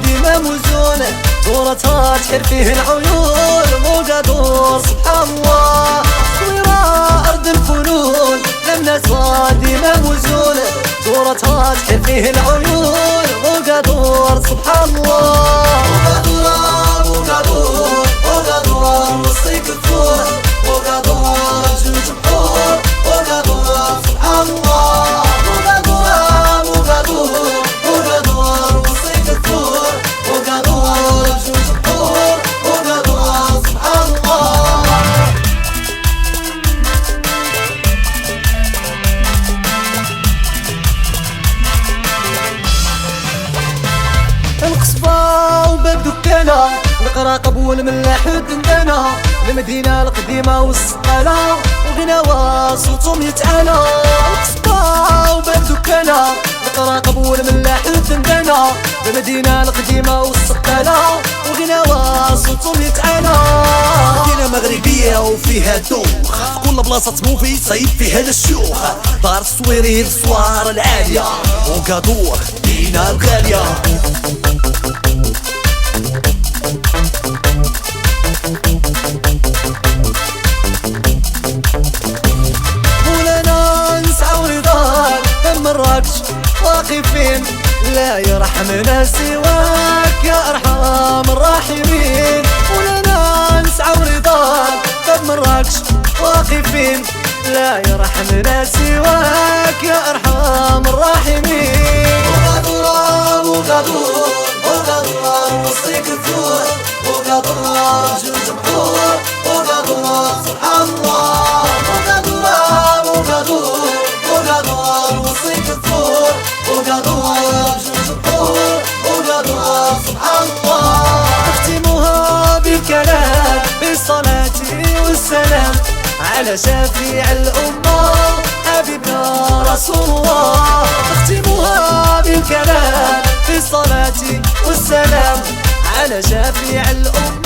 ديما موزونة صورتها تحر فيه العيون موجادور سبحان الله. صويرة أرض الفنون لمناسها ديما موزونة صورتها تحر فيه العيون موجادور سبحان الله. موجادور موجادور وسط الثور موجادور جوج بحور موجادور سبحان الله. القصبة وباب دكانة القراقب والملاح الدندانة المدينة القديمة والسقالة وغناوة صوتهم يتعالى. القصبة وباب دكانة القراقب والملاح الدندانة المدينة القديمة والسقالة وغناوة صوتهم يتعالى. مدينة مغربية وفيها دوخ في كل بلاصة تموفي يصيب فيها للشيوخ. دار الصويري الصوار العالية وكادور مدينة الغالية. مولانا نسعى ورضاك من مراكش واقفين لا يرحمنا سواك يا أرحم الراحمين. مولانا نسعى ورضاك من مراكش واقفين لا يرحمنا سواك يا أرحم الراحمين. وغادور وغادور وغادور وسط الثور وغادور جوج بحور وغادور سبحان الله. وغادور وغادور وغادور وسط الثور وغادور جوج بحور وغادور سبحان الله. نختمها بالكلام بالصلاة والسلام على شفيع الأمة حبيبنا رسول الله. نختمها بالكلام بالصلاة والسلام على شفيع الأمة